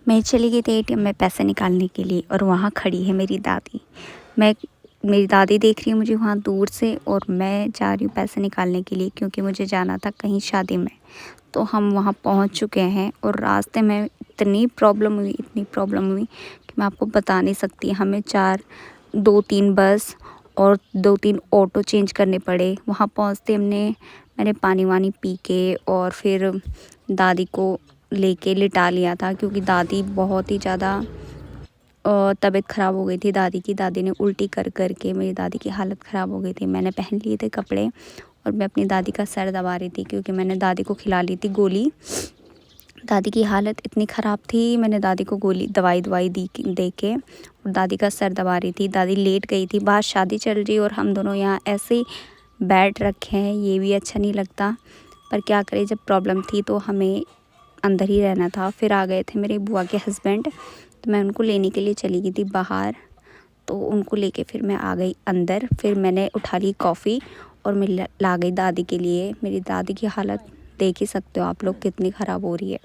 मैं चली गई थी एटीएम में पैसे निकालने के लिए और वहाँ खड़ी है मेरी दादी। मेरी दादी देख रही है मुझे वहाँ दूर से और मैं जा रही हूँ पैसे निकालने के लिए क्योंकि मुझे जाना था कहीं शादी में। तो हम वहाँ पहुँच चुके हैं और रास्ते में इतनी प्रॉब्लम हुई कि मैं आपको बता नहीं सकती। हमें 2-3 बस और 2-3 ऑटो चेंज करने पड़े। वहाँ पहुँचते मैंने पानी वानी पी के और फिर दादी को लेके लिटा लिया था क्योंकि दादी बहुत ही ज़्यादा तबीयत ख़राब हो गई थी दादी ने उल्टी कर के मेरी दादी की हालत ख़राब हो गई थी। मैंने पहन लिए थे कपड़े और मैं अपनी दादी का सर दबा रही थी क्योंकि मैंने दादी को खिला ली थी गोली। दादी की हालत इतनी ख़राब थी, मैंने दादी को दवाई दे के और दादी का सर दबा रही थी। दादी लेट गई थी, बाहर शादी चल रही और हम दोनों यहाँ ऐसे ही बैठ रखे हैं। ये भी अच्छा नहीं लगता, पर क्या करें, जब प्रॉब्लम थी तो हमें अंदर ही रहना था। फिर आ गए थे मेरे बुआ के हस्बैंड, तो मैं उनको लेने के लिए चली गई थी बाहर। तो उनको लेके फिर मैं आ गई अंदर। फिर मैंने उठा ली कॉफ़ी और मैं ला गई दादी के लिए। मेरी दादी की हालत देख ही सकते हो आप लोग कितनी ख़राब हो रही है।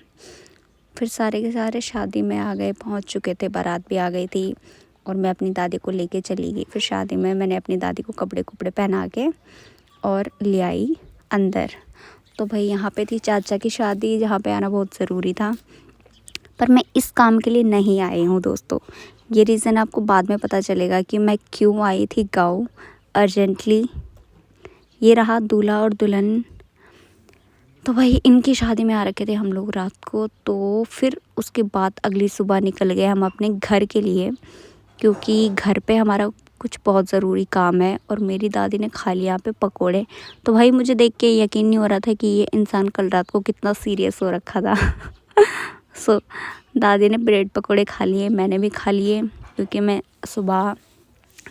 फिर सारे के सारे शादी में आ गए, पहुंच चुके थे, बारात भी आ गई थी और मैं अपनी दादी को लेके चली गई। फिर शादी में मैंने अपनी दादी को कपड़े पहना के और ले आई अंदर। तो भाई यहाँ पे थी चाचा की शादी, जहाँ पे आना बहुत ज़रूरी था, पर मैं इस काम के लिए नहीं आई हूँ दोस्तों। ये रीज़न आपको बाद में पता चलेगा कि मैं क्यों आई थी गाँव अर्जेंटली। ये रहा दूल्हा और दुल्हन। तो भाई इनकी शादी में आ रखे थे हम लोग रात को। तो फिर उसके बाद अगली सुबह निकल गए हम अपने घर के लिए, क्योंकि घर पे हमारा कुछ बहुत ज़रूरी काम है। और मेरी दादी ने खा लिया यहाँ पे पकोड़े। तो भाई मुझे देख के यकीन नहीं हो रहा था कि ये इंसान कल रात को कितना सीरियस हो रखा था। सो दादी ने ब्रेड पकोड़े खा लिए, मैंने भी खा लिए क्योंकि मैं सुबह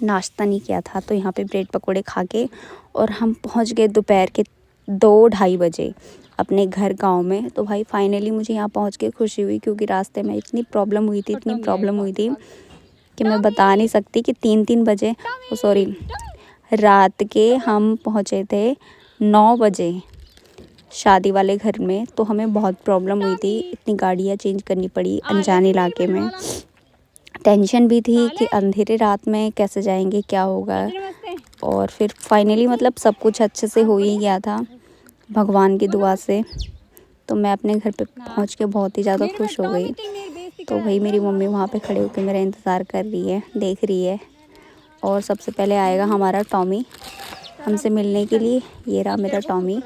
नाश्ता नहीं किया था। तो यहाँ पे ब्रेड पकोड़े खा के और हम पहुँच गए दोपहर के 2-2:30 बजे अपने घर गांव में। तो भाई फाइनली मुझे यहाँ पहुँच के खुशी हुई, क्योंकि रास्ते में इतनी प्रॉब्लम हुई थी कि मैं बता नहीं सकती। कि 3-3 बजे सॉरी रात के हम पहुँचे थे 9 बजे शादी वाले घर में। तो हमें बहुत प्रॉब्लम हुई थी, इतनी गाड़ियाँ चेंज करनी पड़ी अनजाने इलाके में। टेंशन भी थी कि अंधेरे रात में कैसे जाएंगे, क्या होगा। और फिर फाइनली मतलब सब कुछ अच्छे से हो ही गया था भगवान की दुआ से। तो मैं अपने घर पे पहुंच के बहुत ही ज़्यादा खुश हो गई। तो भाई मेरी मम्मी वहाँ पे खड़े होकर मेरा इंतज़ार कर रही है, देख रही है। और सबसे पहले आएगा हमारा टॉमी हमसे मिलने के लिए। ये रहा मेरा टॉमी,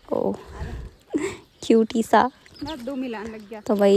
ओ क्यूटी सा। तो भाई